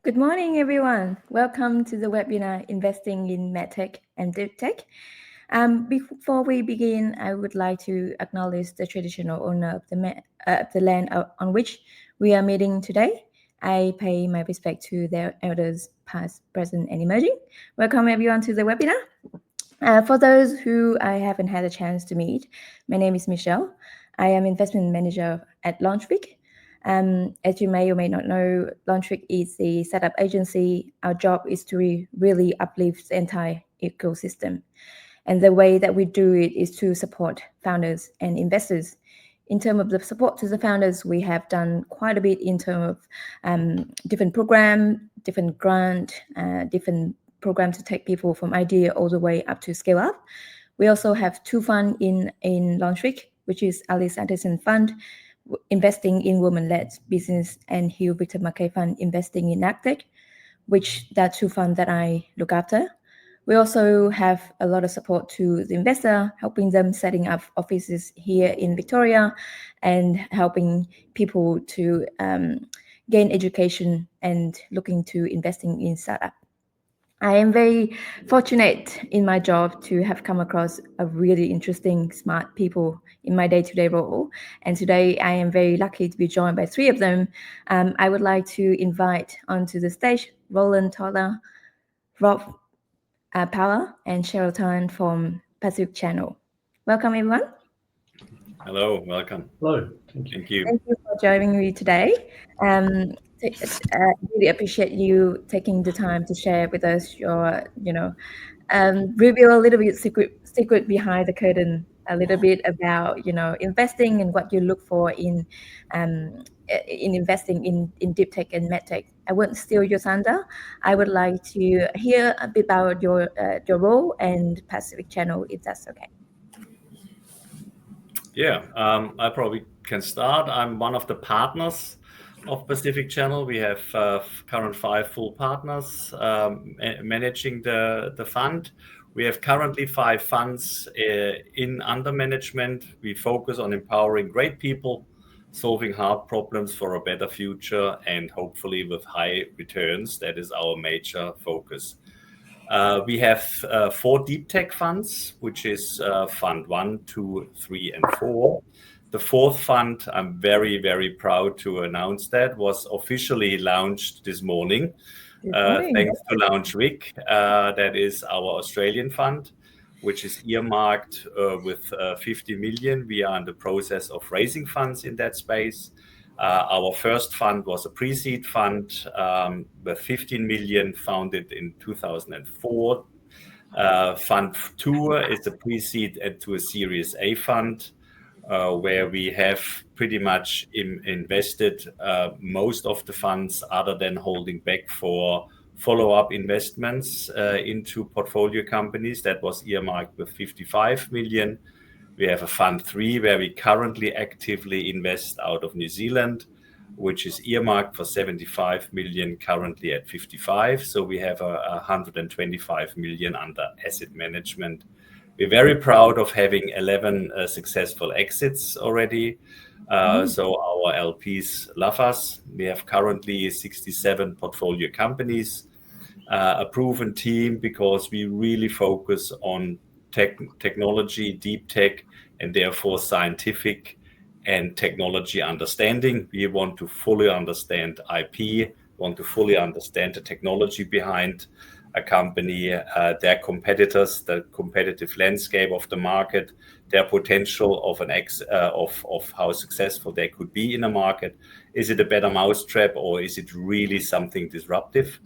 Good morning, everyone. Welcome to the webinar Investing in MedTech and DeepTech. Before we begin, I would like to acknowledge the traditional owner of the land on which we are meeting today. I pay my respect to their elders, past, present, and emerging. Welcome, everyone, to the webinar. For those who I haven't had a chance to meet, my name is Michelle. I am investment manager at LaunchWeek. As you may or may not know, LaunchWeek is a startup agency. Our job is to really uplift the entire ecosystem. And the way that we do it is to support founders and investors. In terms of the support to the founders, we have done quite a bit in terms of different program, different grant, different program to take people from idea all the way up to scale up. We also have two funds in LaunchWeek, which is Alice Anderson Fund, investing in women-led business, and Hugh Victor Mackay Fund, investing in MedTech, which are two funds that I look after. We also have a lot of support to the investor, helping them setting up offices here in Victoria and helping people to gain education and looking to investing in startup. I am very fortunate in my job to have come across a really interesting, smart people in my day-to-day role. And today I am very lucky to be joined by three of them. I would like to invite onto the stage Roland Toller, Rob Power, and Cheryl Tan from Pacific Channel. Welcome, everyone. Hello, welcome. Hello, Thank you. Thank you for joining me today. Really appreciate you taking the time to share with us your, reveal a little bit secret behind the curtain, a little bit about, investing and what you look for in investing in deep tech and medtech. I won't steal your thunder. I would like to hear a bit about your role and Pacific Channel, if that's okay. Yeah, I probably can start. I'm one of the partners of Pacific Channel. We have current 5 full partners managing the fund. We have currently 5 funds under management. We focus on empowering great people, solving hard problems for a better future, and hopefully with high returns. That is our major focus. We have 4 deep tech funds, which is Fund 1, 2, 3, and 4. The 4th fund, I'm very, very proud to announce that, was officially launched this morning. Thanks to LaunchWeek. That is our Australian fund, which is earmarked with 50 million. We are in the process of raising funds in that space. Our first fund was a pre-seed fund with 15 million, founded in 2004. Fund 2 is a pre-seed to a Series A fund, where we have pretty much invested most of the funds, other than holding back for follow-up investments into portfolio companies. That was earmarked with 55 million. We have a Fund 3 where we currently actively invest out of New Zealand, which is earmarked for 75 million, currently at 55. So we have 125 million under asset management. We're very proud of having 11 successful exits already. So our LPs love us. We have currently 67 portfolio companies, a proven team, because we really focus on technology, deep tech, and therefore scientific and technology understanding. We want to fully understand IP, want to fully understand the technology behind a company, their competitors, the competitive landscape of the market, their potential of how successful they could be in a market. Is it a better mousetrap, or is it really something disruptive?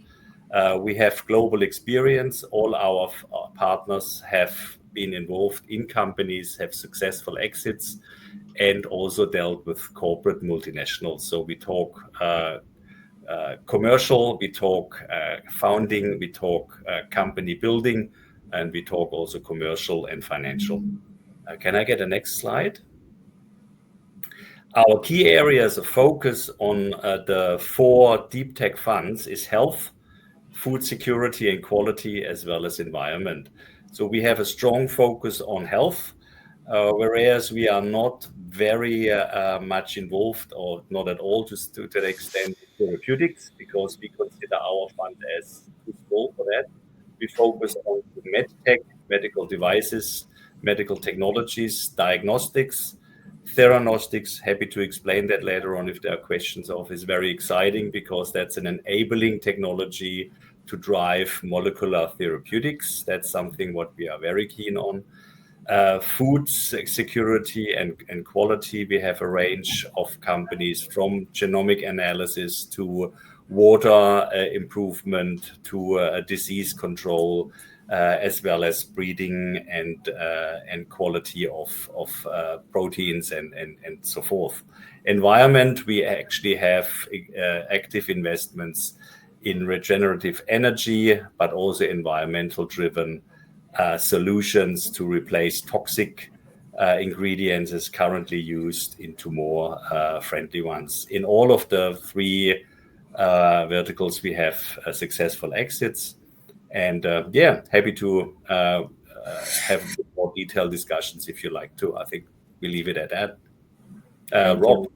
We have global experience. All our partners have been involved in companies, have successful exits, and also dealt with corporate multinationals. So we talk commercial, we talk founding, we talk company building, and we talk also commercial and financial. Can I get a next slide? Our key areas of focus on the 4 deep tech funds is health, food security and quality, as well as environment. So we have a strong focus on health. whereas we are not very much involved, or not at all to the extent of therapeutics, because we consider our fund as too small for that. We focus on MedTech, medical devices, medical technologies, diagnostics, theranostics. Happy to explain that later on if there are questions of. Is very exciting because that's an enabling technology to drive molecular therapeutics. That's something what we are very keen on. Food security and quality, we have a range of companies from genomic analysis to water improvement to disease control, as well as breeding and quality of proteins and so forth. Environment, we actually have active investments in regenerative energy, but also environmental driven solutions to replace toxic ingredients as currently used into more friendly ones. In all of the three verticals, we have successful exits. And happy to have more detailed discussions if you like to. I think we leave it at that. Rob.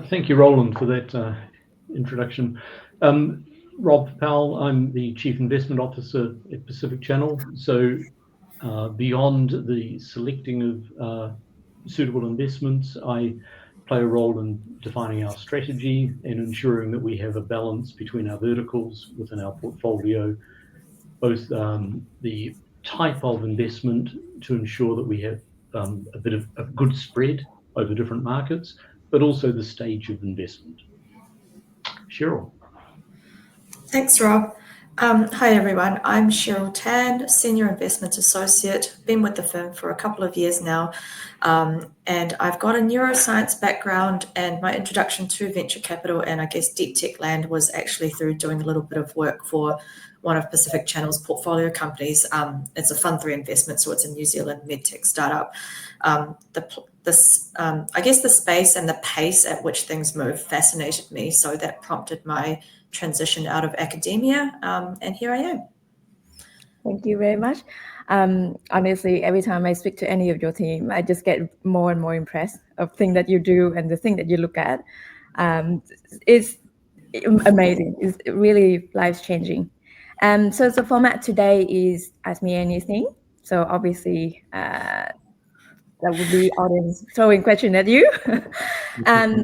Thank you, Roland, for that introduction. Rob Powell, I'm the Chief Investment Officer at Pacific Channel. So beyond the selecting of suitable investments, I play a role in defining our strategy and ensuring that we have a balance between our verticals within our portfolio, both the type of investment to ensure that we have a bit of a good spread over different markets, but also the stage of investment. Cheryl. Thanks, Rob. Hi, everyone. I'm Cheryl Tan, Senior Investment Associate. Been with the firm for a couple of years now, and I've got a neuroscience background, and my introduction to venture capital and I guess DeepTech land was actually through doing a little bit of work for one of Pacific Channel's portfolio companies. It's a Fund 3 investment, so it's a New Zealand MedTech startup. I guess the space and the pace at which things move fascinated me, so that prompted my transition out of academia, and here I am. Thank you very much. Honestly, every time I speak to any of your team, I just get more and more impressed of things that you do and the thing that you look at. It's amazing. It's really life-changing. So the format today is Ask Me Anything. So obviously, that would be audience throwing question at you. But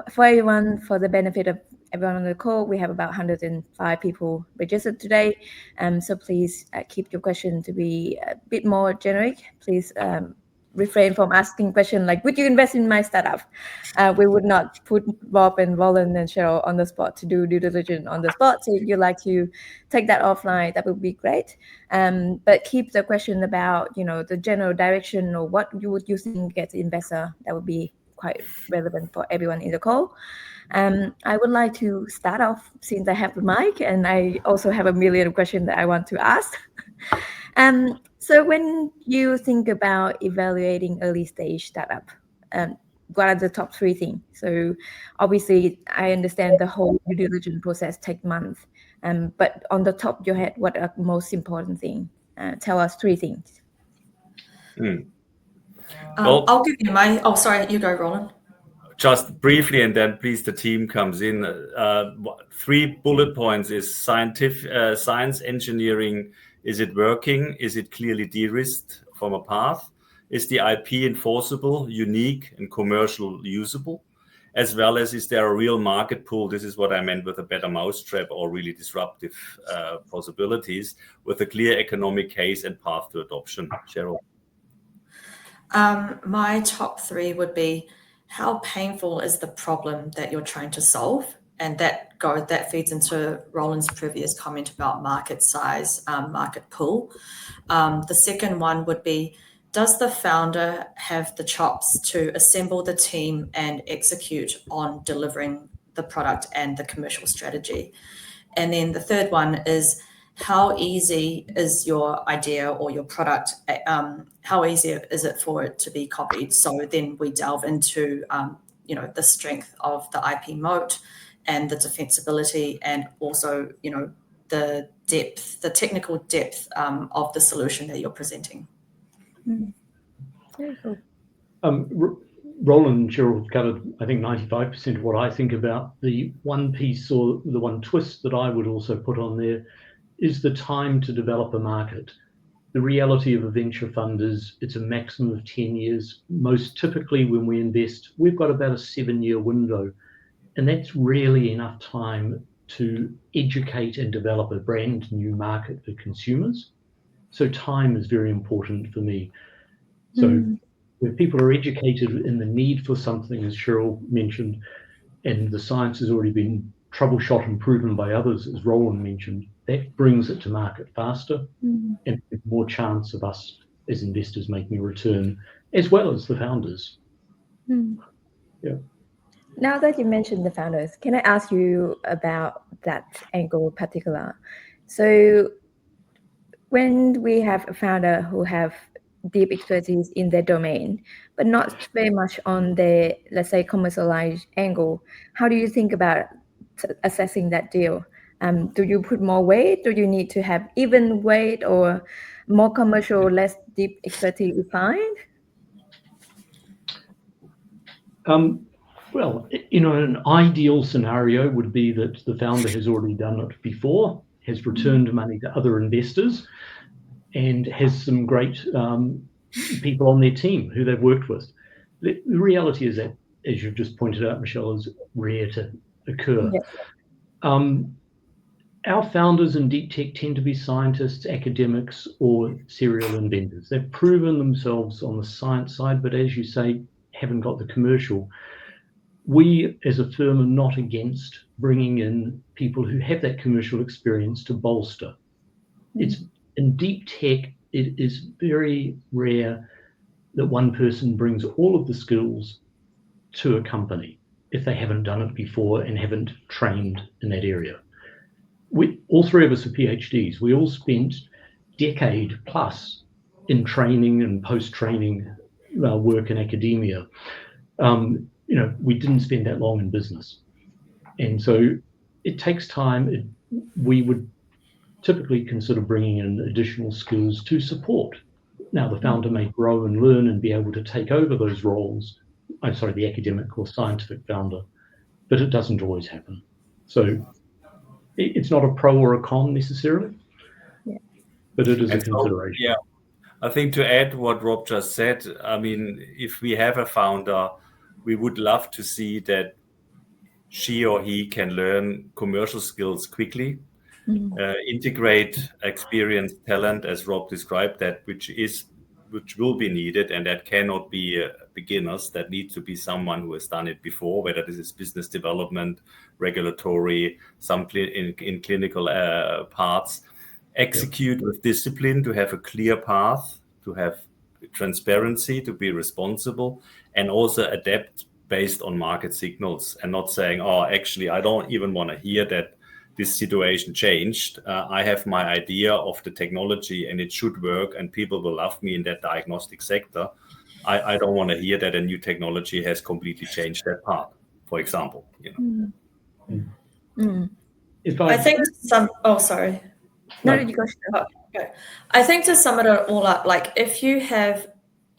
for everyone, for the benefit of everyone on the call, we have about 105 people registered today. So please keep your question to be a bit more generic. Please refrain from asking questions like, would you invest in my startup? We would not put Bob and Roland and Cheryl on the spot to do due diligence on the spot. So if you'd like to take that offline, that would be great. But keep the question about, the general direction or what you think gets investor. That would be quite relevant for everyone in the call. I would like to start off since I have the mic, and I also have a million questions that I want to ask. So when you think about evaluating early stage startup, what are the top 3 things? So obviously, I understand the whole due diligence process takes months. But on the top of your head, what are the most important things? Tell us 3 things. I'll give you my. Oh, sorry, you go, Roland. Just briefly, and then please the team comes in. 3 bullet points is science, engineering. Is it working? Is it clearly de-risked from a path? Is the IP enforceable, unique, and commercial usable? As well as, is there a real market pool? This is what I meant with a better mousetrap or really disruptive possibilities with a clear economic case and path to adoption. Cheryl. My top 3 would be, how painful is the problem that you're trying to solve? And that feeds into Roland's previous comment about market size, market pool. The second one would be, does the founder have the chops to assemble the team and execute on delivering the product and the commercial strategy? And then the third one is, how easy is your idea or your product? How easy is it for it to be copied? So then we delve into, the strength of the IP moat and the defensibility, and also, the depth, the technical depth of the solution that you're presenting. Very cool. Roland and Cheryl have covered, I think, 95% of what I think about. The one piece or the one twist that I would also put on there is the time to develop a market. The reality of a venture fund is it's a maximum of 10 years. Most typically when we invest, we've got about a 7-year window, and that's really enough time to educate and develop a brand new market for consumers. So time is very important for me. So where people are educated in the need for something, as Cheryl mentioned, and the science has already been troubleshot and proven by others, as Roland mentioned, that brings it to market faster and more chance of us as investors making a return, as well as the founders. Yeah. Now that you mentioned the founders, can I ask you about that angle in particular? So when we have a founder who have deep expertise in their domain, but not very much on the, let's say, commercialized angle, how do you think about assessing that deal? Do you put more weight? Do you need to have even weight or more commercial, less deep expertise refined? Well, an ideal scenario would be that the founder has already done it before, has returned money to other investors, and has some great people on their team who they've worked with. The reality is that, as you've just pointed out, Michelle, is rare to occur. Yes. Our founders in DeepTech tend to be scientists, academics, or serial inventors. They've proven themselves on the science side, but as you say, haven't got the commercial. We, as a firm, are not against bringing in people who have that commercial experience to bolster. It's in DeepTech, it is very rare that one person brings all of the skills to a company if they haven't done it before and haven't trained in that area. All three of us are PhDs. We all spent decade plus in training and post-training work in academia. We didn't spend that long in business. And so it takes time. We would typically consider bringing in additional skills to support. Now, the founder may grow and learn and be able to take over those roles. The academic or scientific founder, but it doesn't always happen. So it's not a pro or a con necessarily, but it is a consideration. Yeah, I think to add what Rob just said, I mean, if we have a founder, we would love to see that she or he can learn commercial skills quickly, integrate experienced talent, as Rob described, that which will be needed, and that cannot be beginners. That needs to be someone who has done it before, whether this is business development, regulatory, some in clinical parts. Execute with discipline, to have a clear path, to have transparency, to be responsible, and also adapt based on market signals, and not saying, oh, actually, I don't even want to hear that this situation changed. I have my idea of the technology and it should work and people will love me in that diagnostic sector. I don't want to hear that a new technology has completely changed that path, for example. I think sorry. No, you go. Okay. I think to sum it all up, like if you have,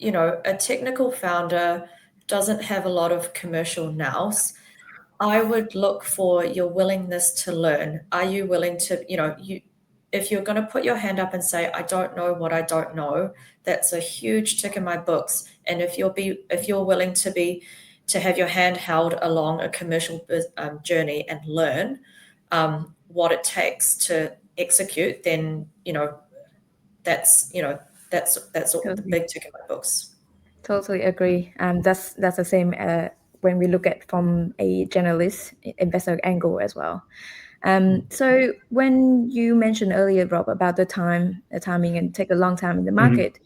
a technical founder doesn't have a lot of commercial nous, I would look for your willingness to learn. Are you willing to, if you're going to put your hand up and say, I don't know what I don't know, that's a huge tick in my books. And if you're willing to have your hand held along a commercial journey and learn what it takes to execute, then, that's the big tick in my books. Totally agree. That's the same when we look at from a generalist investor angle as well. So when you mentioned earlier, Rob, about the timing and take a long time in the market,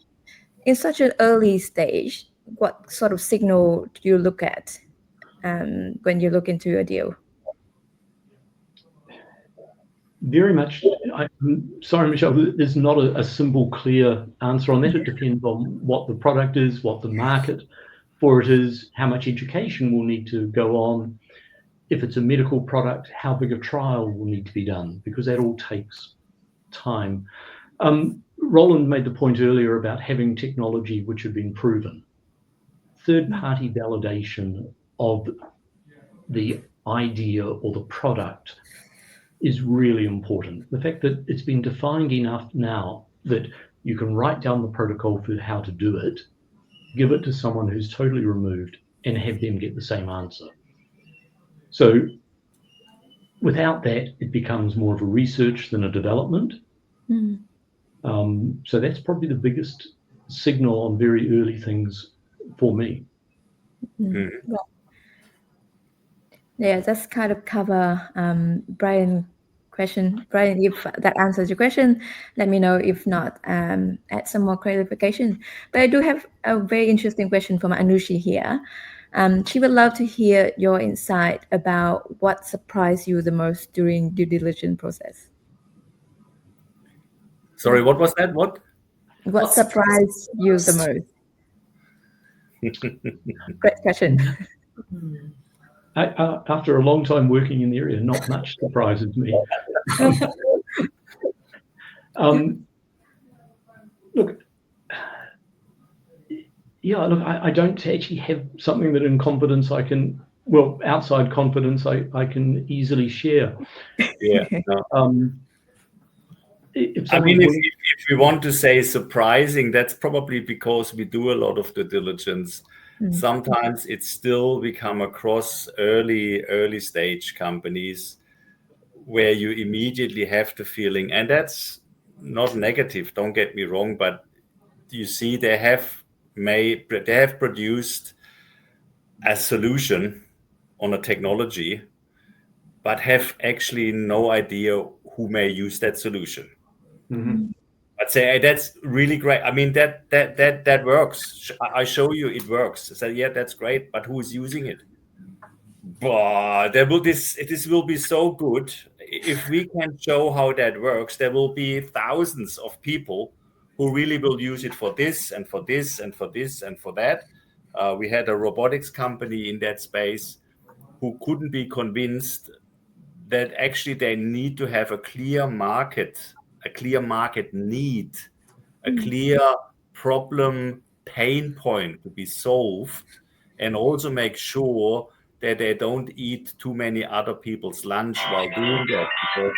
in such an early stage, what sort of signal do you look at when you look into a deal? Very much. I'm sorry, Michelle, there's not a simple, clear answer on that. It depends on what the product is, what the market for it is, how much education will need to go on. If it's a medical product, how big a trial will need to be done, because that all takes time. Roland made the point earlier about having technology which had been proven. Third-party validation of the idea or the product is really important. The fact that it's been defined enough now that you can write down the protocol for how to do it, give it to someone who's totally removed, and have them get the same answer. So without that, it becomes more of a research than a development. So that's probably the biggest signal on very early things for me. Yeah, that's kind of cover Brian's question. Brian, if that answers your question, let me know. If not, add some more clarification. But I do have a very interesting question from Anushi here. She would love to hear your insight about what surprised you the most during due diligence process. Sorry, what was that? What surprised you the most? Great question. After a long time working in the area, not much surprises me. Look, I don't actually have something that in confidence I can, outside confidence, I can easily share. Yeah. No. If we want to say surprising, that's probably because we do a lot of due diligence. Sometimes it's still we come across early stage companies where you immediately have the feeling, and that's not negative, don't get me wrong, but you see they have produced a solution on a technology, but have actually no idea who may use that solution. I'd say, hey, that's really great. I mean, that works. I show you it works. I said, yeah, that's great, but who's using it? But this will be so good. If we can show how that works, there will be thousands of people who really will use it for this and for this and for this and for that. We had a robotics company in that space who couldn't be convinced that actually they need to have a clear market need, a clear problem pain point to be solved, and also make sure that they don't eat too many other people's lunch while doing that, because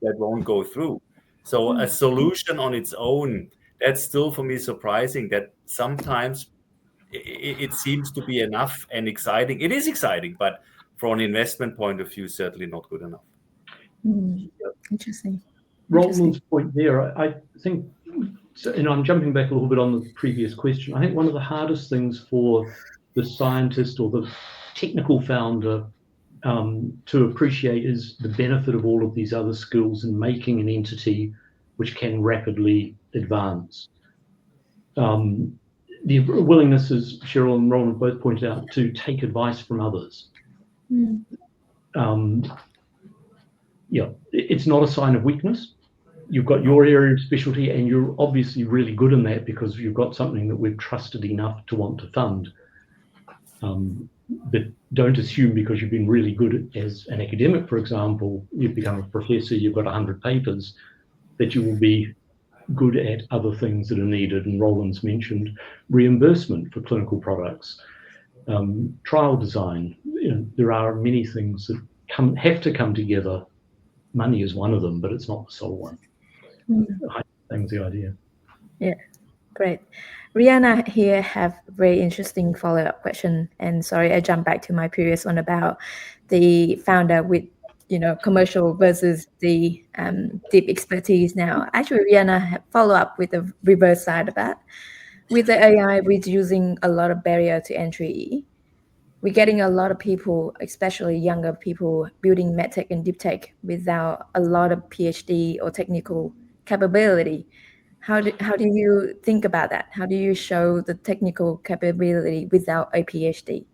that won't go through. So a solution on its own, that's still for me surprising that sometimes it seems to be enough and exciting. It is exciting, but from an investment point of view, certainly not good enough. Interesting. Roland's point there, I think, and I'm jumping back a little bit on the previous question. I think one of the hardest things for the scientist or the technical founder to appreciate is the benefit of all of these other skills in making an entity which can rapidly advance. The willingness, as Cheryl and Roland both pointed out, to take advice from others. It's not a sign of weakness. You've got your area of specialty and you're obviously really good in that because you've got something that we've trusted enough to want to fund. But don't assume because you've been really good as an academic, for example, you've become a professor, you've got 100 papers, that you will be good at other things that are needed. And Roland's mentioned reimbursement for clinical products, trial design. There are many things that have to come together. Money is one of them, but it's not the sole one. I think the idea. Yeah, great. Rihanna here have very interesting follow-up question. And sorry, I jumped back to my previous one about the founder with commercial versus the deep expertise now. Actually, Rihanna follow up with the reverse side of that. With the AI reducing a lot of barrier to entry, we're getting a lot of people, especially younger people, building MedTech and DeepTech without a lot of PhD or technical capability. How do you think about that? How do you show the technical capability without a PhD?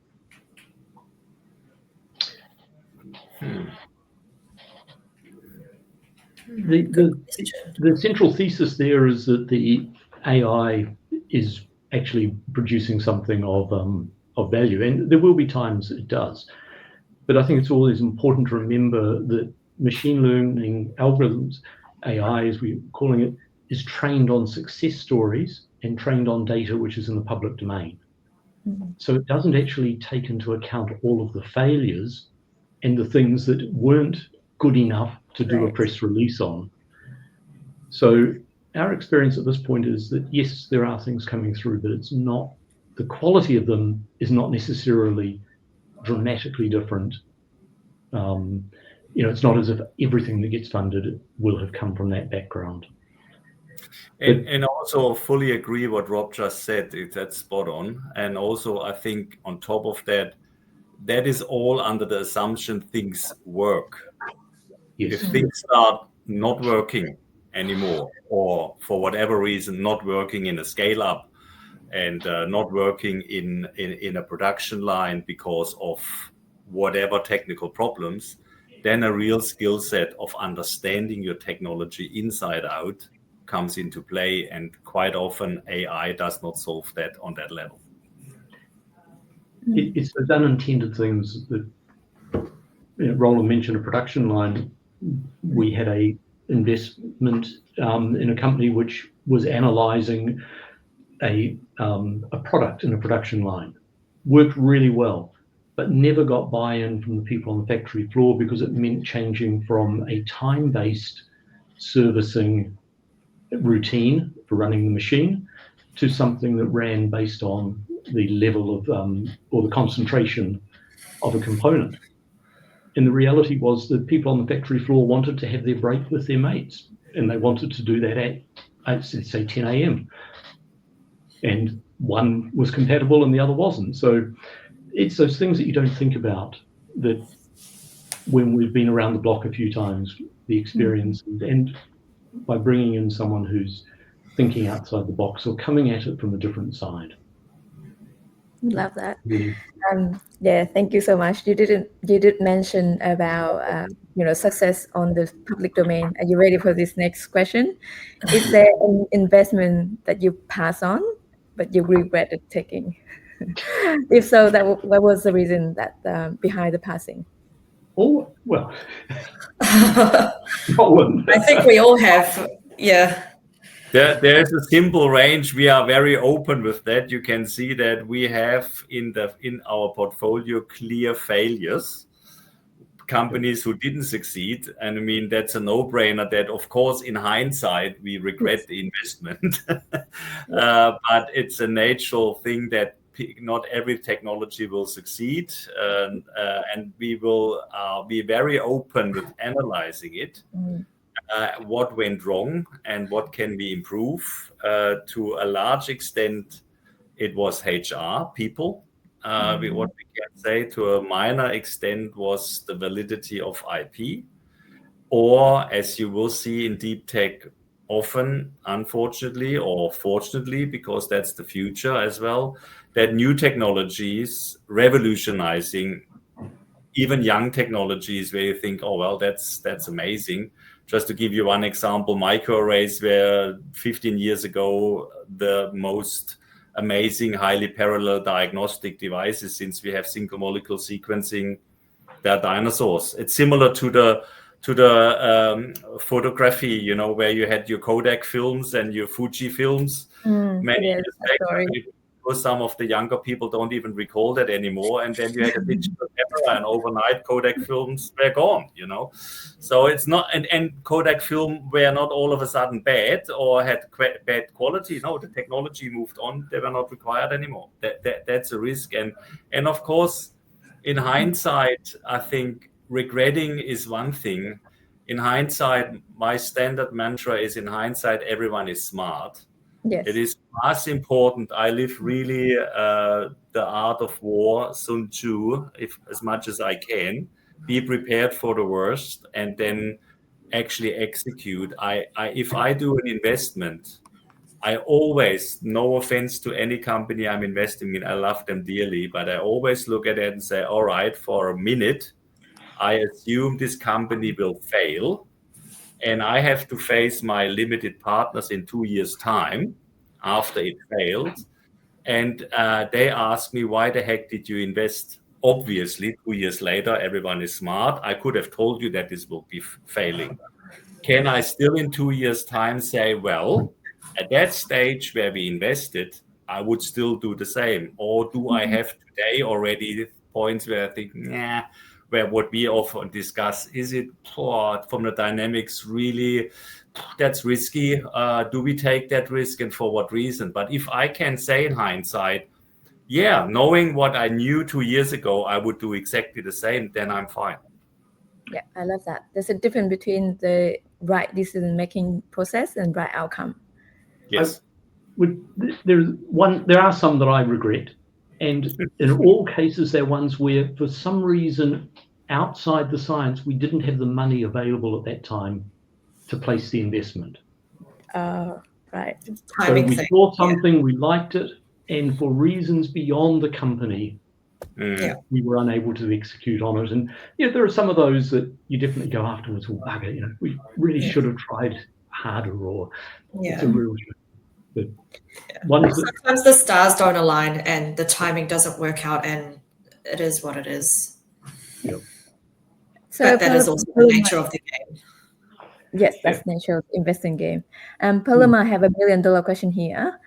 The central thesis there is that the AI is actually producing something of value, and there will be times it does. But I think it's always important to remember that machine learning algorithms, AI as we're calling it, is trained on success stories and trained on data which is in the public domain. So it doesn't actually take into account all of the failures and the things that weren't good enough to do a press release on. So our experience at this point is that, yes, there are things coming through, but it's not, the quality of them is not necessarily dramatically different. It's not as if everything that gets funded will have come from that background. And also fully agree what Rob just said. That's spot on. And also, I think on top of that, that is all under the assumption things work. Yes. If things start not working anymore, or for whatever reason not working in a scale up and not working in a production line because of whatever technical problems, then a real skill set of understanding your technology inside out comes into play, and quite often AI does not solve that on that level. It's those unintended things that Roland mentioned. A production line. We had a investment in a company which was analysing a product in a production line. Worked really well, but never got buy-in from the people on the factory floor because it meant changing from a time-based servicing routine for running the machine to something that ran based on the level of or the concentration of a component. And the reality was that people on the factory floor wanted to have their break with their mates, and they wanted to do that at say 10 a.m. And one was compatible and the other wasn't. So it's those things that you don't think about, that when we've been around the block a few times, the experience, and by bringing in someone who's thinking outside the box or coming at it from a different side. Love that. Really. Yeah, thank you so much. You did mention about success on the public domain. Are you ready for this next question? Is there an investment that you pass on but you regretted taking? If so, what was the reason that behind the passing? Oh, well, not one. I think we all have, yeah. There's a simple range. We are very open with that. You can see that we have in our portfolio clear failures, companies who didn't succeed. And I mean, that's a no-brainer that, of course, in hindsight, we regret the investment. But it's a natural thing that not every technology will succeed. And we will be very open with analyzing it. What went wrong and what can we improve. To a large extent, it was HR people. What we can say to a minor extent was the validity of IP, or as you will see in DeepTech often, unfortunately or fortunately, because that's the future as well, that new technologies revolutionizing even young technologies where you think, oh, well, that's amazing. Just to give you one example, microarrays were 15 years ago the most amazing, highly parallel diagnostic devices. Since we have single molecule sequencing, they're dinosaurs. It's similar to the photography, where you had your Kodak films and your Fuji films. Many years back, some of the younger people don't even recall that anymore. And then you had a digital camera, and overnight Kodak films were gone, So it's not, and Kodak film were not all of a sudden bad or had bad quality. No, the technology moved on. They were not required anymore. That's a risk. And of course, in hindsight, I think regretting is one thing. In hindsight, my standard mantra is, in hindsight, everyone is smart. Yes. It is as important. I live really the art of war, Sun Tzu, as much as I can. Be prepared for the worst and then actually execute. If I do an investment, I always, no offense to any company I'm investing in, I love them dearly, but I always look at it and say, all right, for a minute, I assume this company will fail. And I have to face my limited partners in 2 years' time after it failed. And they ask me, why the heck did you invest? Obviously, 2 years later, everyone is smart. I could have told you that this will be failing. can I still in 2 years' time say, well, at that stage where we invested, I would still do the same? Or do I have today already points where I think, where what we often discuss, is it from the dynamics really, that's risky? Do we take that risk and for what reason? But if I can say in hindsight, yeah, knowing what I knew 2 years ago, I would do exactly the same, then I'm fine. Yeah, I love that. There's a difference between the right decision-making process and right outcome. Yes. There are some that I regret, and in all cases, they're ones where, for some reason, outside the science, we didn't have the money available at that time to place the investment. Right. So we saw something, we liked it, and for reasons beyond the company, we were unable to execute on it. And there are some of those that you definitely go afterwards, well, bugger, we really should have tried harder, or it's a real shame. But sometimes the stars don't align and the timing doesn't work out, and it is what it is. Yep. So but that is also the nature of the game. Yes, that's nature of investing game. Paloma, I have $1 million question here.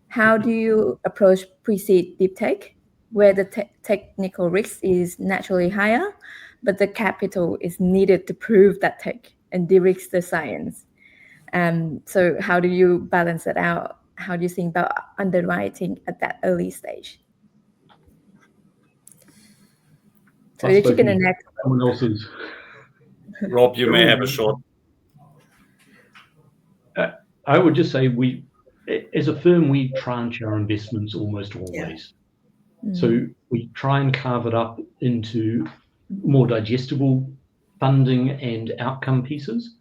How do you approach pre-seed DeepTech, where the technical risk is naturally higher, but the capital is needed to prove that tech and de-risk the science? So how do you balance that out? How do you think about underwriting at that early stage? So the chicken and egg. Someone else's. Rob, you may have a short. I would just say as a firm, we tranche our investments almost always. So we try and carve it up into more digestible funding and outcome pieces.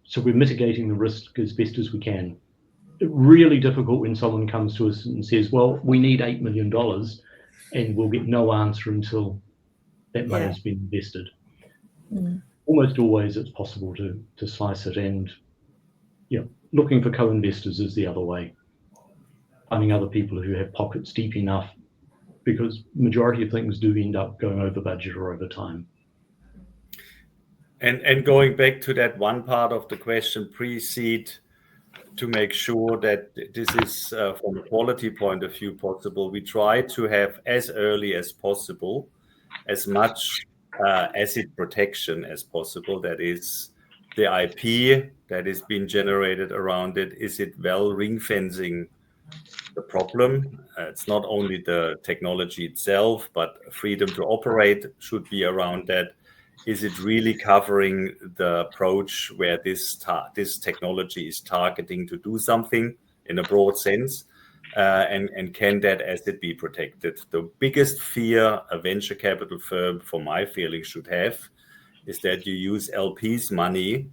So we're mitigating the risk as best as we can. Really difficult when someone comes to us and says, well, we need $8 million, and we'll get no answer until that money's been invested. Almost always it's possible to slice it, and looking for co-investors is the other way. Finding other people who have pockets deep enough, because majority of things do end up going over budget or over time. And going back to that one part of the question, pre-seed, to make sure that this is from a quality point of view possible, we try to have as early as possible as much asset protection as possible. That is the IP that is being generated around it. Is it well ring fencing the problem? It's not only the technology itself, but freedom to operate should be around that. Is it really covering the approach where this technology is targeting to do something in a broad sense? And can that asset be protected? The biggest fear a venture capital firm, for my feeling, should have is that you use LPs' money,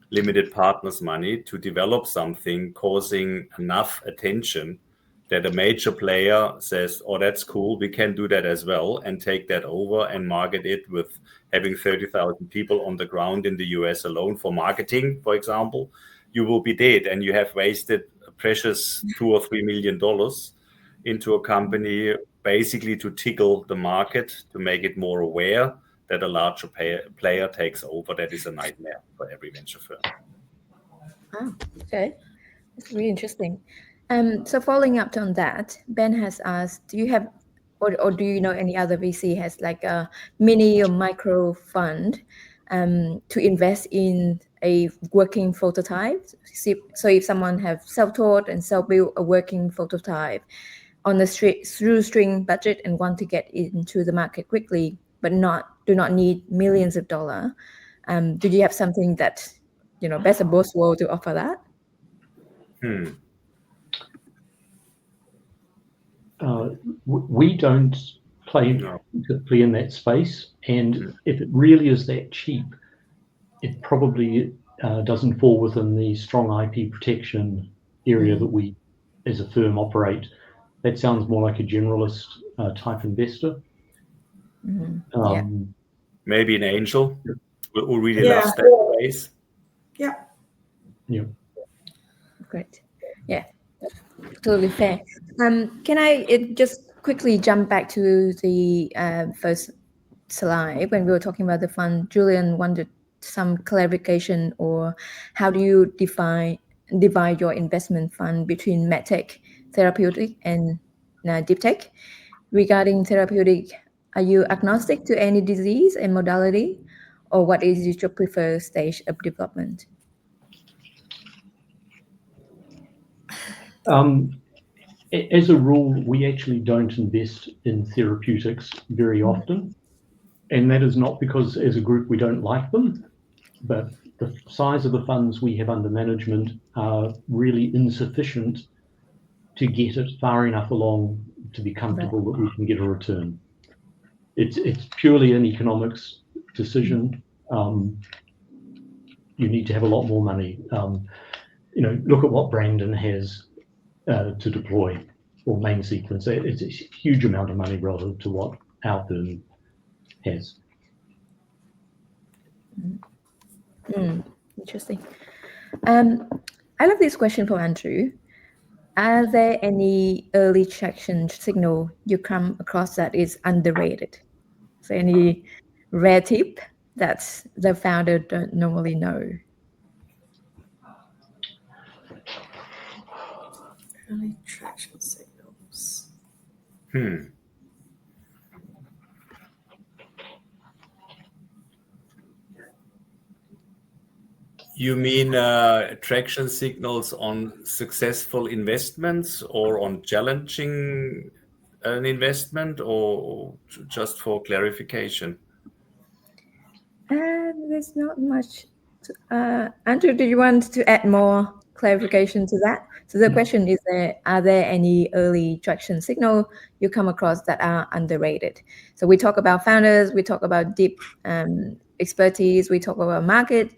limited partners' money, to develop something causing enough attention that a major player says, oh, that's cool, we can do that as well, and take that over and market it with having 30,000 people on the ground in the US alone for marketing, for example. You will be dead, and you have wasted a precious $2 or $3 million into a company basically to tickle the market, to make it more aware that a larger player takes over. That is a nightmare for every venture firm. Oh, okay. That's really interesting. So following up on that, Ben has asked, do you have, or do you know any other VC has like a mini or micro fund to invest in a working prototype? So if someone have self-taught and self-built a working prototype on a shoestring budget and want to get into the market quickly, but do not need millions of dollars, do you have something that, best of both worlds to offer that? We don't play in that space, and if it really is that cheap, it probably doesn't fall within the strong IP protection area that we as a firm operate. That sounds more like a generalist type investor. Maybe an angel who really loves that space. Great. Yeah, totally fair. Can I just quickly jump back to the first slide when we were talking about the fund, Julian wanted some clarification, or how do you divide your investment fund between MedTech, therapeutic, and DeepTech? Regarding therapeutic, are you agnostic to any disease and modality, or what is your preferred stage of development? As a rule, we actually don't invest in therapeutics very often. And that is not because as a group we don't like them, but the size of the funds we have under management are really insufficient to get it far enough along to be comfortable that we can get a return. It's purely an economics decision. You need to have a lot more money. Look at what Brandon has to deploy, or main sequence. It's a huge amount of money relative to what our firm has. Interesting. I love this question from Andrew. Are there any early traction signal you come across that is underrated? So any rare tip that the founder don't normally know? Early traction signals. You mean traction signals on successful investments or on challenging an investment, or just for clarification? There's not much. Andrew, do you want to add more clarification to that? So the question is, are there any early traction signal you come across that are underrated? So we talk about founders, we talk about deep expertise, we talk about market.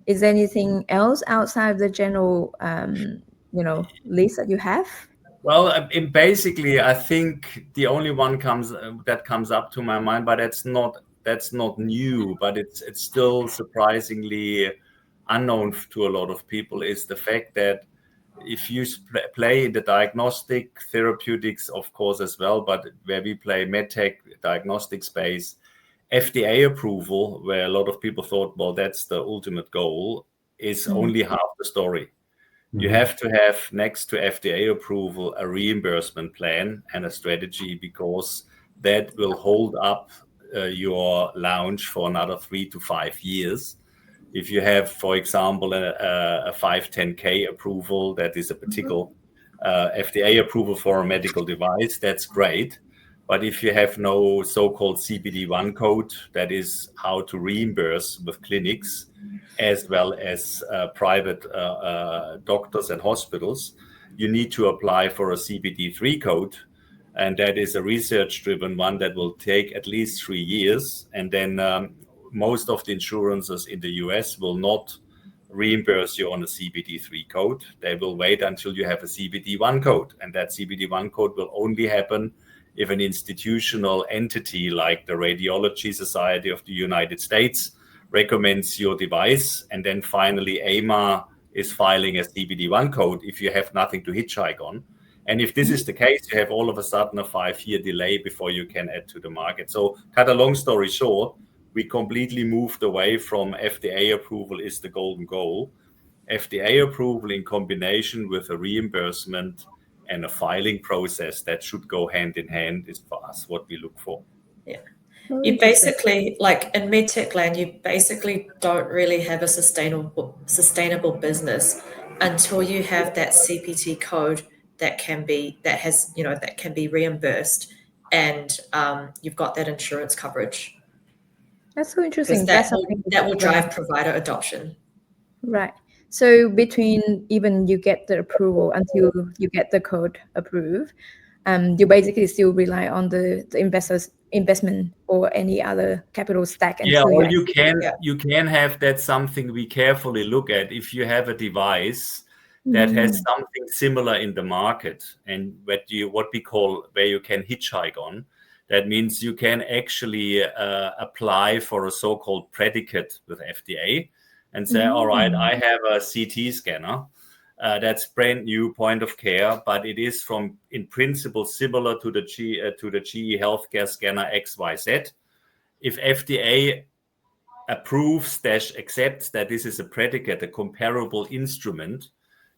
Is there anything else outside the general, list that you have? Well, basically, I think the only one that comes up to my mind, but that's not new, but it's still surprisingly unknown to a lot of people, is the fact that if you play in the diagnostic therapeutics, of course, as well, but where we play MedTech diagnostic space, FDA approval, where a lot of people thought, well, that's the ultimate goal, is only half the story. You have to have, next to FDA approval, a reimbursement plan and a strategy, because that will hold up your launch for another 3 to 5 years. If you have, for example, a 510K approval, that is a particular FDA approval for a medical device, that's great. But if you have no so-called CPD1 code, that is how to reimburse with clinics, as well as private doctors and hospitals, you need to apply for a CPD3 code. And that is a research-driven one that will take at least 3 years. And then most of the insurances in the US will not reimburse you on a CPD3 code. They will wait until you have a CPD1 code. And that CPD1 code will only happen if an institutional entity like the Radiology Society of the United States recommends your device. And then finally, AMA is filing a CPD1 code if you have nothing to hitchhike on. And if this is the case, you have all of a sudden a 5-year delay before you can add to the market. So cut a long story short, we completely moved away from FDA approval is the golden goal. FDA approval in combination with a reimbursement and a filing process that should go hand in hand is for us what we look for. Yeah. You basically, like in MedTech land, you basically don't really have a sustainable business until you have that CPT code that can be reimbursed, and you've got that insurance coverage. That's so interesting. That will drive provider adoption. Right. So between even you get the approval until you get the code approved, you basically still rely on the investors' investment or any other capital stack. Or you can have that something we carefully look at. If you have a device that has something similar in the market, and what we call where you can hitchhike on, that means you can actually apply for a so-called predicate with FDA and say, all right, I have a CT scanner that's brand new, point of care, but it is in principle similar to the GE Healthcare scanner XYZ. if FDA approves / accepts that this is a predicate, a comparable instrument,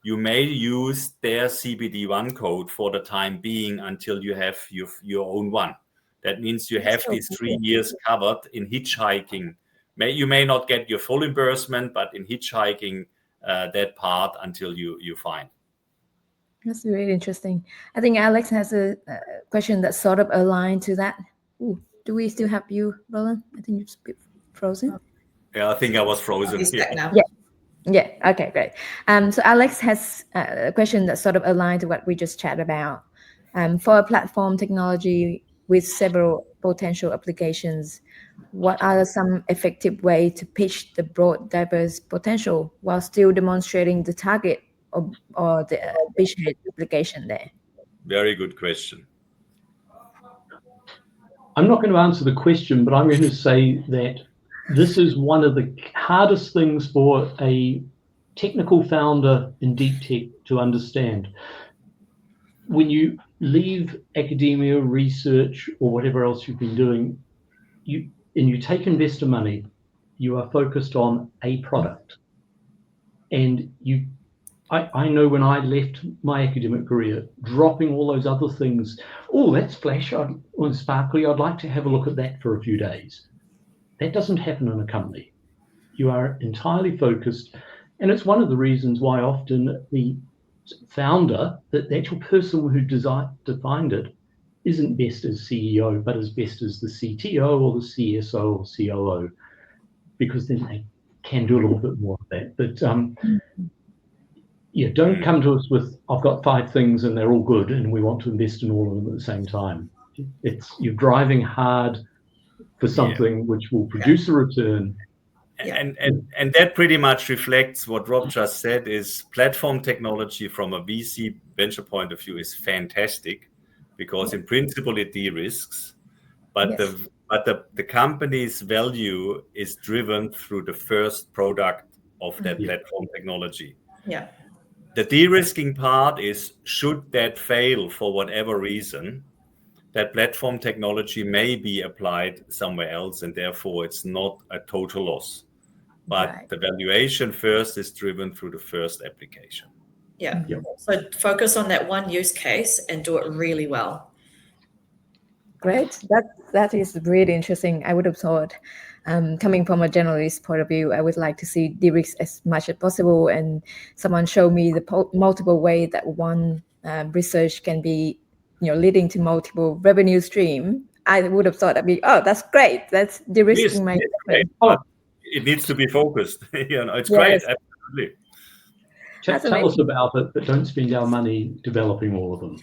you may use their CBD1 code for the time being until you have your own one. That means you have these 3 years covered in hitchhiking. You may not get your full reimbursement, but in hitchhiking that part until you find. That's really interesting. I think Alex has a question that's sort of aligned to that. Ooh, do we still have you, Roland? I think you're a bit frozen. Yeah, I think I was frozen. He's back now. Yeah. Okay, great. So Alex has a question that's sort of aligned to what we just chatted about. For a platform technology with several potential applications, what are some effective ways to pitch the broad, diverse potential while still demonstrating the target or the beachhead application there? Very good question. I'm not going to answer the question, but I'm going to say that this is one of the hardest things for a technical founder in DeepTech to understand. When you leave academia, research, or whatever else you've been doing, you take investor money, you are focused on a product. And I know when I left my academic career, dropping all those other things, oh, that's flash or sparkly, I'd like to have a look at that for a few days. That doesn't happen in a company. You are entirely focused. And it's one of the reasons why often the founder, the actual person who defined it, isn't best as CEO, but as best as the CTO or the CSO or COO, because then they can do a little bit more of that. But yeah, don't come to us with, I've got 5 things and they're all good and we want to invest in all of them at the same time. You're driving hard for something which will produce a return. And that pretty much reflects what Rob just said, is platform technology from a VC venture point of view is fantastic because in principle it de-risks, but the company's value is driven through the first product of that platform technology. Yeah. The de-risking part is, should that fail for whatever reason, that platform technology may be applied somewhere else and therefore it's not a total loss. But the valuation first is driven through the first application. Yeah. So focus on that one use case and do it really well. Great. That is really interesting. I would have thought, coming from a generalist point of view, I would like to see de-risk as much as possible, and someone show me the multiple ways that one research can be, leading to multiple revenue stream. I would have thought that'd be, that's great. That's de-risking my investment. It needs to be focused. It's great. Absolutely. Tell us about it, but don't spend our money developing all of them.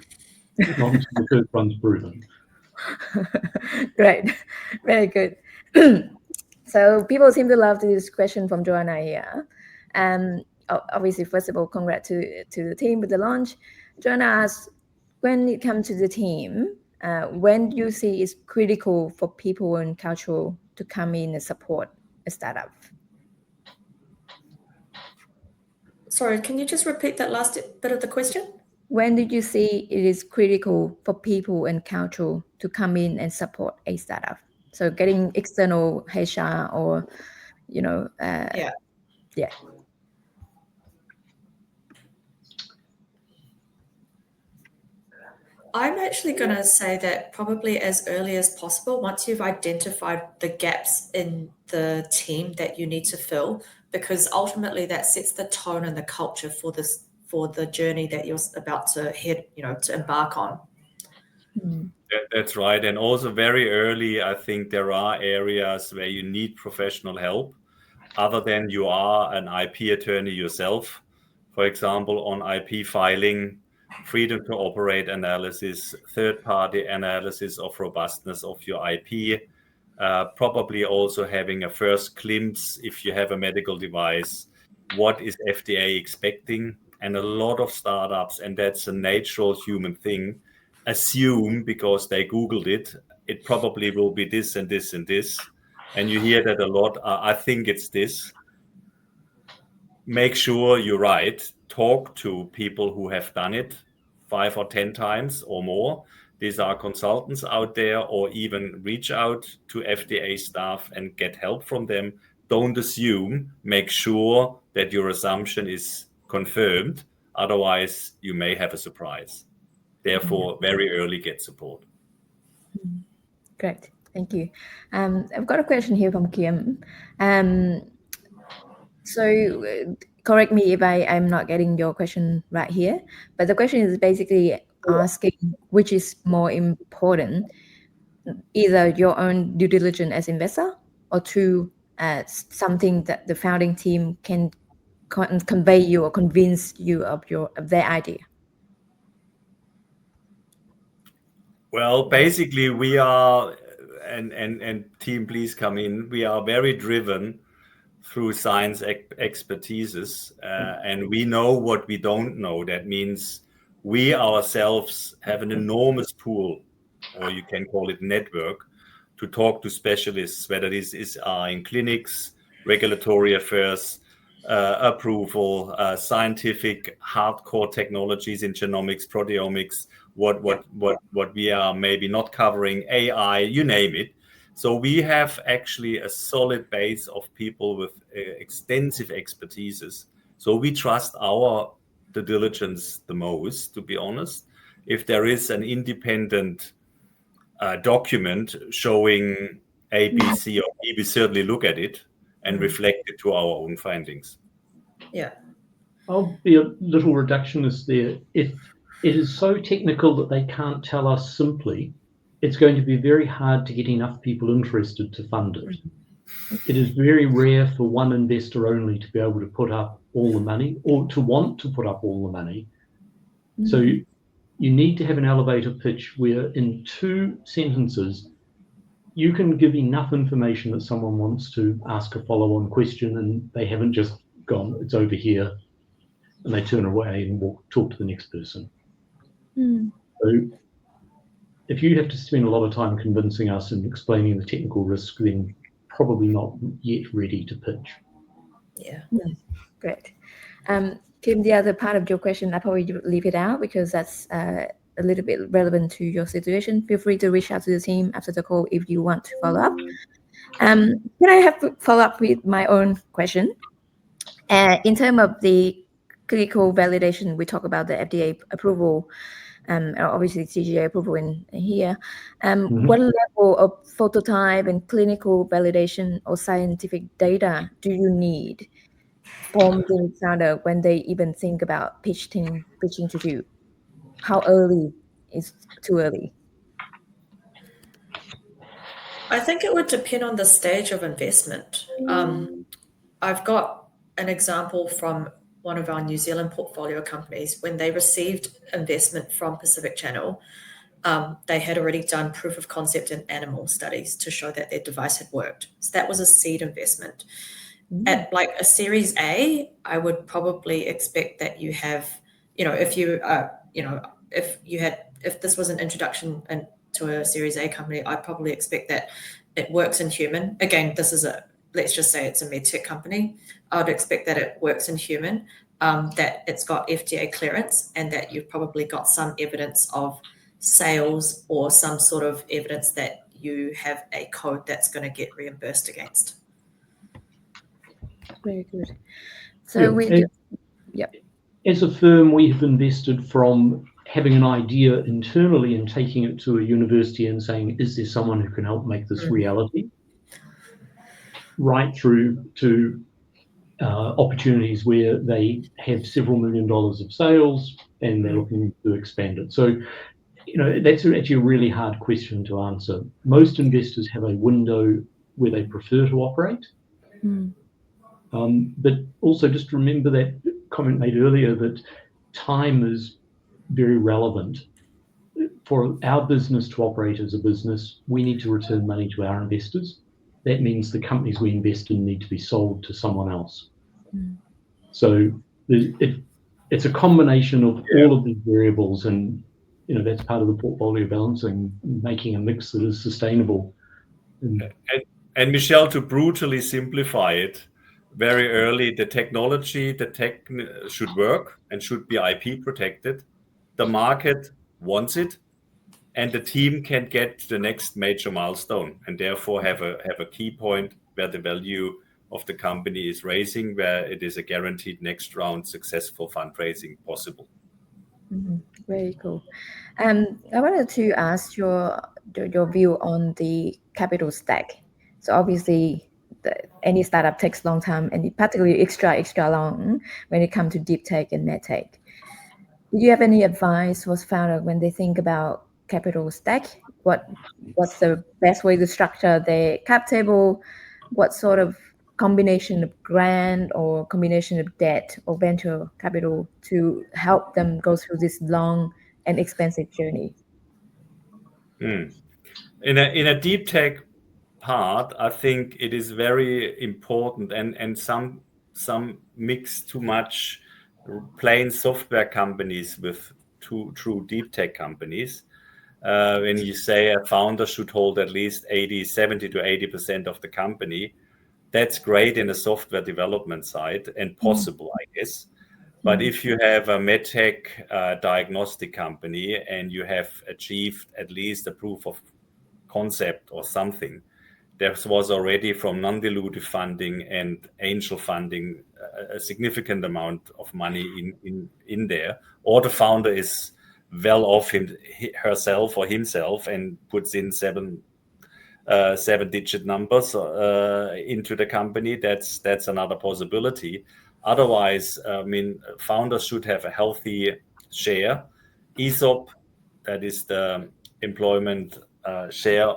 Not until the first one's proven. Great. Very good. So people seem to love this question from Joanna here. Obviously, first of all, congrats to the team with the launch. Joanna asks, when it comes to the team, when do you see it's critical for people and culture to come in and support a startup? Sorry, can you just repeat that last bit of the question? When did you see it is critical for people and culture to come in and support a startup? So getting external HR or, yeah. I'm actually going to say that probably as early as possible, once you've identified the gaps in the team that you need to fill, because ultimately that sets the tone and the culture for the journey that you're about to to embark on. That's right. And also very early, I think there are areas where you need professional help other than you are an IP attorney yourself. For example, on IP filing, freedom to operate analysis, third-party analysis of robustness of your IP, probably also having a first glimpse, if you have a medical device, what is FDA expecting? And a lot of startups, and that's a natural human thing, assume because they Googled it, it probably will be this and this and this. And you hear that a lot. I think it's this. Make sure you're right. Talk to people who have done it 5 or 10 times or more. these are consultants out there, or even reach out to FDA staff and get help from them. Don't assume, make sure that your assumption is confirmed. Otherwise, you may have a surprise. Therefore, very early get support. Great, thank you. I've got a question here from Kim. So correct me if I'm not getting your question right here, but the question is basically asking which is more important, either your own due diligence as investor, or to something that the founding team can convey you or convince you of their idea. Well, basically, we are, and team, please come in. We are very driven through science expertises, and we know what we don't know. That means we ourselves have an enormous pool, or you can call it network, to talk to specialists, whether this is in clinics, regulatory affairs, approval, scientific hardcore technologies in genomics, proteomics, what we are maybe not covering, AI, you name it. So we have actually a solid base of people with extensive expertises. So we trust our due diligence the most, to be honest. If there is an independent document showing A, B, C, or E, we certainly look at it and reflect it to our own findings. Yeah. I'll be a little reductionist there. If it is so technical that they can't tell us simply, it's going to be very hard to get enough people interested to fund it. It is very rare for one investor only to be able to put up all the money, or to want to put up all the money. So you need to have an elevator pitch where in 2 sentences, you can give enough information that someone wants to ask a follow-on question and they haven't just gone, it's over here, and they turn away and talk to the next person. So if you have to spend a lot of time convincing us and explaining the technical risk, then probably not yet ready to pitch. Yeah. Yes, great. Tim, the other part of your question, I probably leave it out because that's a little bit relevant to your situation. Feel free to reach out to the team after the call if you want to follow up. Can I have to follow up with my own question? In terms of the clinical validation, we talk about the FDA approval, obviously CGA approval in here. What level of phototype and clinical validation or scientific data do you need from the founder when they even think about pitching to you? How early is too early? I think it would depend on the stage of investment. I've got an example from one of our New Zealand portfolio companies. When they received investment from Pacific Channel, they had already done proof of concept in animal studies to show that their device had worked. So that was a seed investment. At like a Series A, I would probably expect that you have, if this was an introduction to a Series A company, I'd probably expect that it works in human. Again, let's just say it's a MedTech company. I would expect that it works in human, that it's got FDA clearance, and that you've probably got some evidence of sales or some sort of evidence that you have a code that's going to get reimbursed against. Very good. So as a firm, we have invested from having an idea internally and taking it to a university and saying, is there someone who can help make this reality? Right through to opportunities where they have several $1 million of sales and they're looking to expand it. So, that's actually a really hard question to answer. Most investors have a window where they prefer to operate. But also just remember that comment made earlier that time is very relevant. For our business to operate as a business, we need to return money to our investors. That means the companies we invest in need to be sold to someone else. So it's a combination of all of these variables, and that's part of the portfolio balancing, making a mix that is sustainable. And Michelle, to brutally simplify it, very early, the technology, the tech should work and should be IP protected. The market wants it. and the team can get the next major milestone, and therefore have a key point where the value of the company is raising, where it is a guaranteed next round successful fundraising possible. Very cool. I wanted to ask your view on the capital stack. So obviously, any startup takes a long time, and particularly extra long when it comes to deep tech and MedTech. Do you have any advice for founders when they think about capital stack? What's the best way to structure their cap table? What sort of combination of grant or combination of debt or venture capital to help them go through this long and expensive journey? In a deep tech part, I think it is very important, and some mix too much plain software companies with true deep tech companies. When you say a founder should hold at least 70 to 80% of the company, that's great in the software development side and possible, I guess. But if you have a MedTech diagnostic company and you have achieved at least a proof of concept or something, there was already from non-dilutive funding and angel funding a significant amount of money in there, or the founder is well off herself or himself and puts in seven-digit numbers into the company, that's another possibility. Otherwise, founders should have a healthy share. ESOP, that is the employment share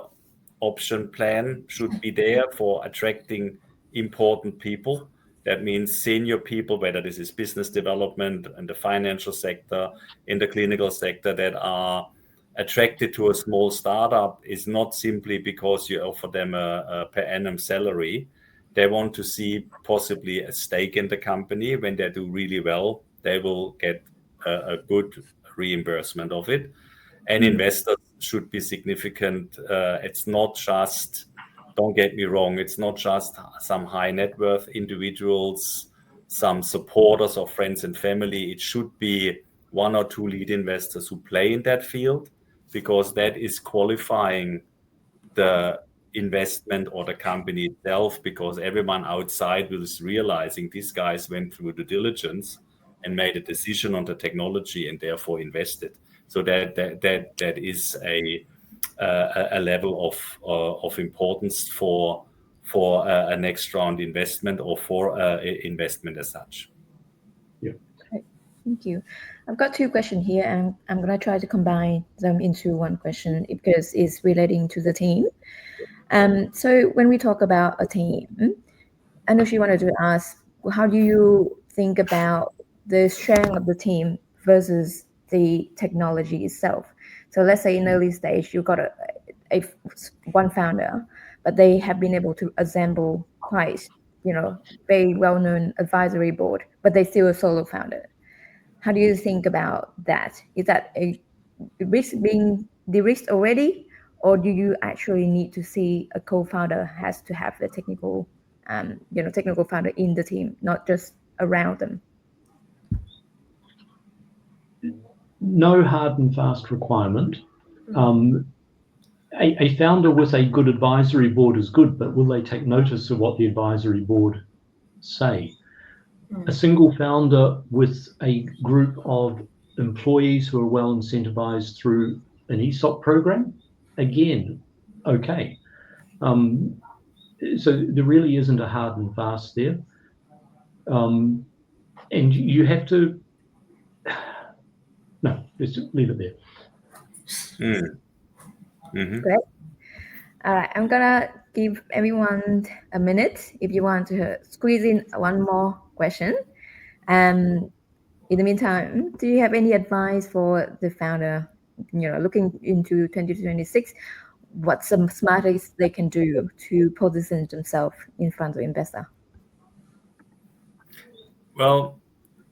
option plan, should be there for attracting important people. That means senior people, whether this is business development in the financial sector, in the clinical sector, that are attracted to a small startup is not simply because you offer them a per annum salary. They want to see possibly a stake in the company. When they do really well, they will get a good reimbursement of it. And investors should be significant. It's not just, don't get me wrong, it's not just some high net worth individuals, some supporters or friends and family. It should be one or two lead investors who play in that field, because that is qualifying the investment or the company itself, because everyone outside is realizing these guys went through due diligence and made a decision on the technology and therefore invested. So that is a level of importance for a next round investment or for investment as such. Yeah. Great. Thank you. I've got two questions here, and I'm going to try to combine them into one question because it's relating to the team. So when we talk about a team, I know she wanted to ask, how do you think about the strength of the team versus the technology itself? So let's say in early stage, you've got one founder, but they have been able to assemble quite, very well-known advisory board, but they're still a solo founder. How do you think about that? Is that a risk being de-risked already, or do you actually need to see a co-founder has to have the technical founder in the team, not just around them? No hard and fast requirement. A founder with a good advisory board is good, but will they take notice of what the advisory board say? A single founder with a group of employees who are well incentivized through an ESOP program, again, okay. So there really isn't a hard and fast there. And you have to, no, let's leave it there. Great. All right, I'm gonna give everyone a minute if you want to squeeze in one more question. In the meantime, do you have any advice for the founder, looking into 2026, what's the smartest they can do to position themselves in front of investor? Well,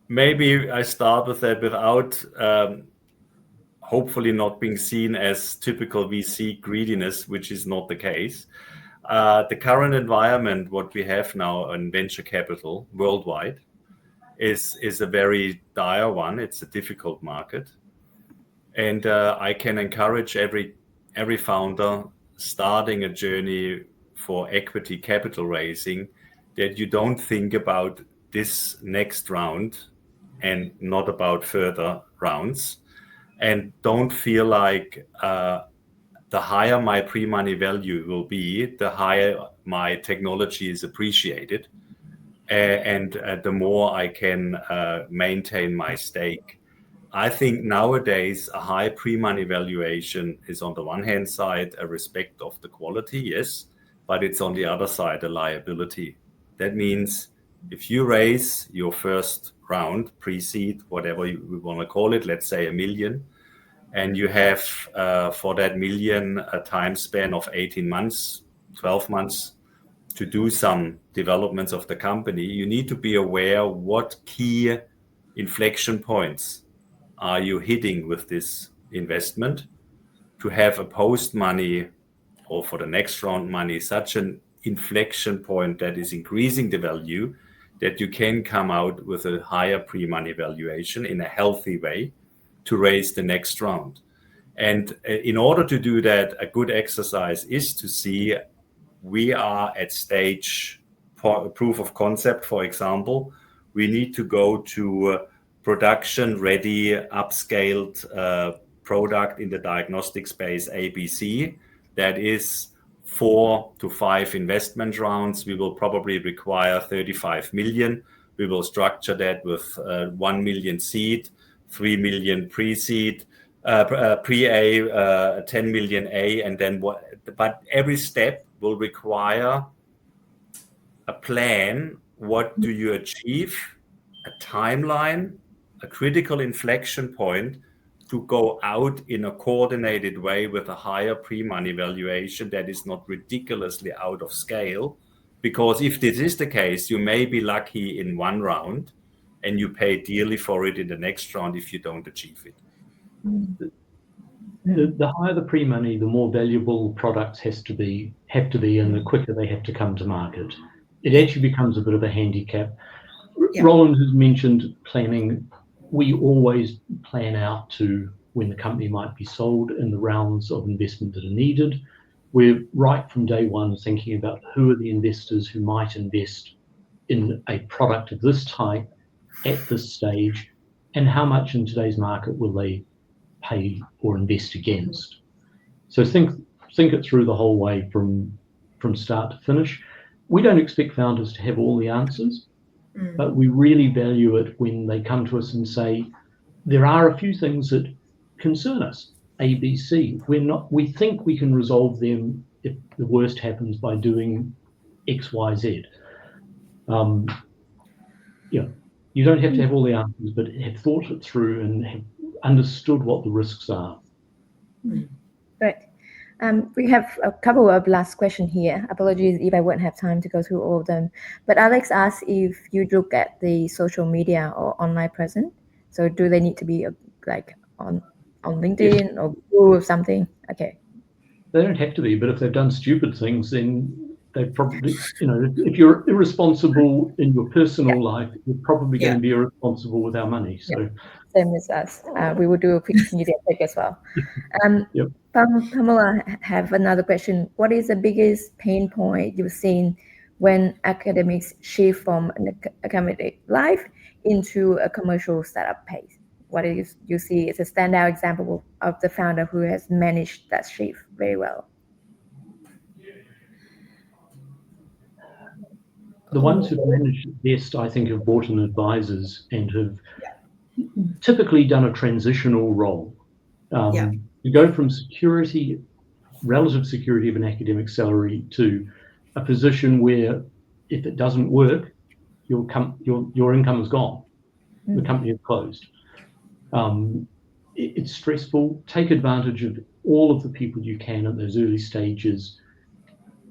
maybe I start with that without hopefully not being seen as typical VC greediness, which is not the case. The current environment, what we have now in venture capital worldwide, is a very dire one. It's a difficult market. And I can encourage every founder starting a journey for equity capital raising that you don't think about this next round and not about further rounds, and don't feel like the higher my pre-money value will be, the higher my technology is appreciated, and the more I can maintain my stake. I think nowadays a high pre-money valuation is on the one hand side a respect of the quality, yes, but it's on the other side a liability. That means if you raise your first round, pre-seed, whatever we want to call it, let's say $1 million, and you have for that $1 million a time span of 18 months, 12 months to do some developments of the company, you need to be aware what key inflection points are you hitting with this investment to have a post money or for the next round money such an inflection point that is increasing the value that you can come out with a higher pre-money valuation in a healthy way to raise the next round. And in order to do that, a good exercise is to see we are at stage proof of concept, for example. We need to go to production ready, upscaled product in the diagnostic space, ABC. That is 4 to 5 investment rounds. We will probably require 35 million. We will structure that with 1 million seed, 3 million pre-seed, pre-A, 10 million A, and then what? But every step will require a plan. What do you achieve? A timeline, a critical inflection point to go out in a coordinated way with a higher pre-money valuation that is not ridiculously out of scale. Because if this is the case, you may be lucky in one round and you pay dearly for it in the next round if you don't achieve it. The higher the pre-money, the more valuable products have to be, and the quicker they have to come to market. It actually becomes a bit of a handicap. Yeah. Roland has mentioned planning. We always plan out to when the company might be sold in the rounds of investment that are needed. We're right from day one thinking about who are the investors who might invest in a product of this type at this stage, and how much in today's market will they pay or invest against. So think it through the whole way from start to finish. We don't expect founders to have all the answers, but we really value it when they come to us and say, there are a few things that concern us, A, B, C. We think we can resolve them if the worst happens by doing X, Y, Z. You don't have to have all the answers, but have thought it through and have understood what the risks are. Right. We have a couple of last questions here. Apologies if I won't have time to go through all of them. But Alex asked if you look at the social media or online presence. So do they need to be like on LinkedIn or Google or something? Okay. They don't have to be, but if they've done stupid things, then they probably, if you're irresponsible in your personal life, you're probably going to be irresponsible with our money. So same as us. We will do a quick media check as well. Pamela have another question. What is the biggest pain point you've seen when academics shift from an academic life into a commercial startup pace? What do you see as a standout example of the founder who has managed that shift very well? The ones who've managed it best, I think, have brought in advisors and have typically done a transitional role. You go from relative security of an academic salary to a position where if it doesn't work, your income is gone. The company is closed. It's stressful. Take advantage of all of the people you can at those early stages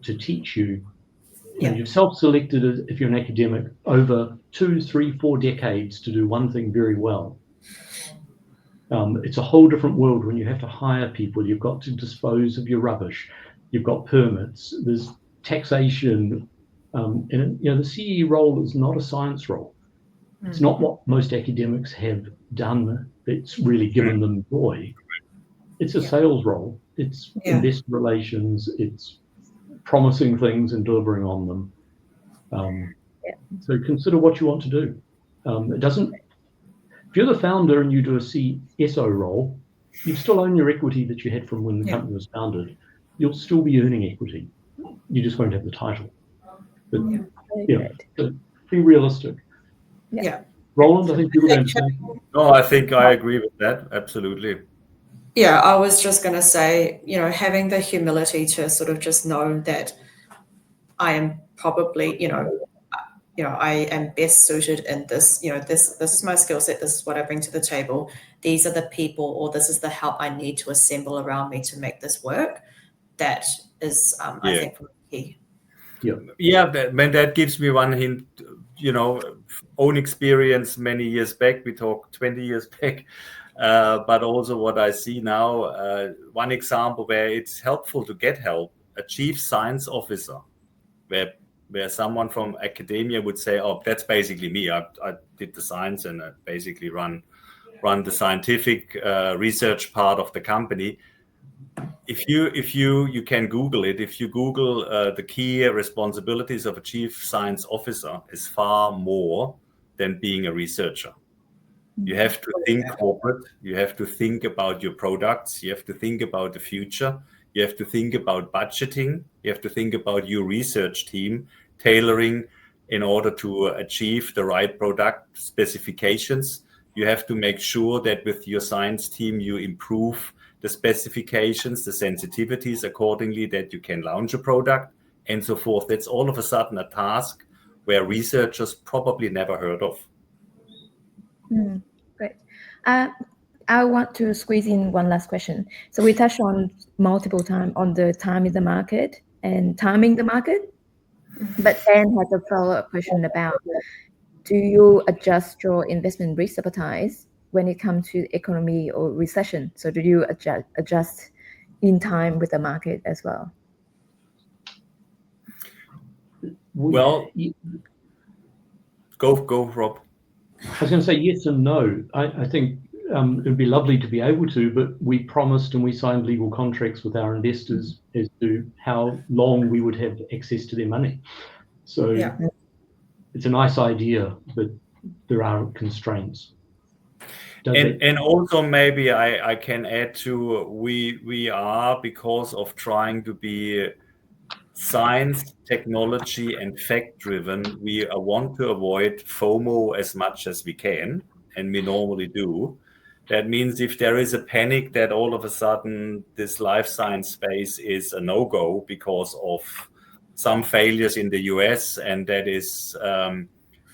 to teach you. You've self-selected, if you're an academic, over 2, 3, 4 decades to do one thing very well. It's a whole different world when you have to hire people. You've got to dispose of your rubbish. You've got permits. There's taxation. And the CE role is not a science role. It's not what most academics have done that's really given them joy. It's a sales role. It's Yeah. investor relations. It's promising things and delivering on them. So consider what you want to do. It doesn't. If you're the founder and you do a CSO role, you still own your equity that you had from when the company was founded. You'll still be earning equity. You just won't have the title. But so be realistic. Yeah. Roland, I think you were going to say. No, I think I agree with that. Absolutely. Yeah, I was just going to say, having the humility to sort of just know that I am probably, I am best suited in this, this is my skill set, this is what I bring to the table. These are the people, or this is the help I need to assemble around me to make this work. That is, I think, key. Yeah, that gives me one hint, own experience many years back. We talked 20 years back, but also what I see now, one example where it's helpful to get help, a chief science officer, where someone from academia would say, oh, that's basically me. I did the science and I basically run the scientific research part of the company. If you can Google it, if you Google the key responsibilities of a chief science officer is far more than being a researcher. You have to think corporate. You have to think about your products. You have to think about the future. You have to think about budgeting. You have to think about your research team, tailoring in order to achieve the right product specifications. You have to make sure that with your science team, you improve the specifications, the sensitivities accordingly, that you can launch a product and so forth. That's all of a sudden a task where researchers probably never heard of. Great. I want to squeeze in one last question. So we touched on multiple times on the time in the market and timing the market, but Dan has a follow-up question about, do you adjust your investment risk appetite when it comes to economy or recession? So do you adjust in time with the market as well? Well, go, Rob. I was going to say yes and no. I think it would be lovely to be able to, but we promised and we signed legal contracts with our investors as to how long we would have access to their money. So it's a nice idea, but there are constraints. And also maybe I can add to, we are, because of trying to be science, technology, and fact-driven, we want to avoid FOMO as much as we can, and we normally do. That means if there is a panic that all of a sudden this life science space is a no-go because of some failures in the US, and that is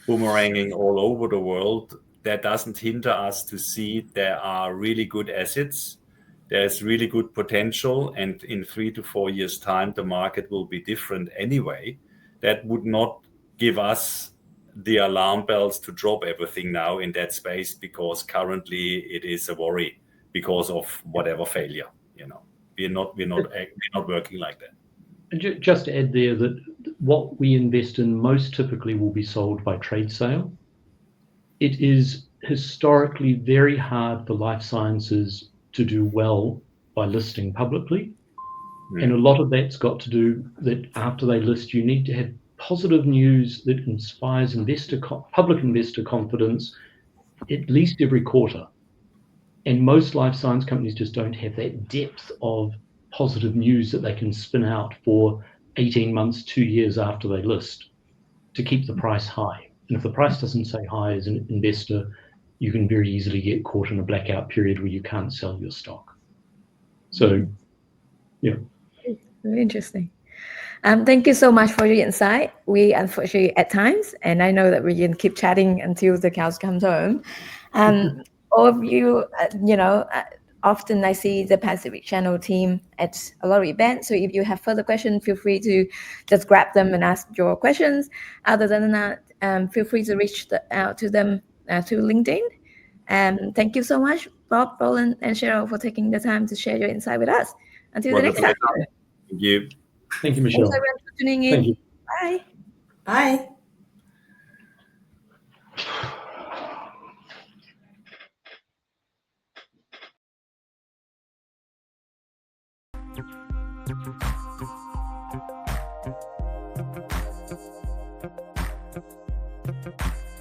boomeranging all over the world, that doesn't hinder us to see there are really good assets. There's really good potential, and in 3 to 4 years' time, the market will be different anyway. That would not give us the alarm bells to drop everything now in that space, because currently it is a worry because of whatever failure. We're not working like that. And just to add there that what we invest in most typically will be sold by trade sale. It is historically very hard for life sciences to do well by listing publicly. And a lot of that's got to do that after they list, you need to have positive news that inspires public investor confidence at least every quarter. And most life science companies just don't have that depth of positive news that they can spin out for 18 months, 2 years after they list to keep the price high. And if the price doesn't stay high as an investor, you can very easily get caught in a blackout period where you can't sell your stock. So, yeah. Very interesting. Thank you so much for your insight. We unfortunately at times, and I know that we can keep chatting until the cows come home. All of you, often I see the Pacific Channel team at a lot of events. So if you have further questions, feel free to just grab them and ask your questions. Other than that, feel free to reach out to them to LinkedIn. Thank you so much, Bob, Roland, and Cheryl, for taking the time to share your insight with us. Until the next time. Thank you. Thank you, Michelle. Thanks everyone for tuning in. Thank you. Bye. Bye.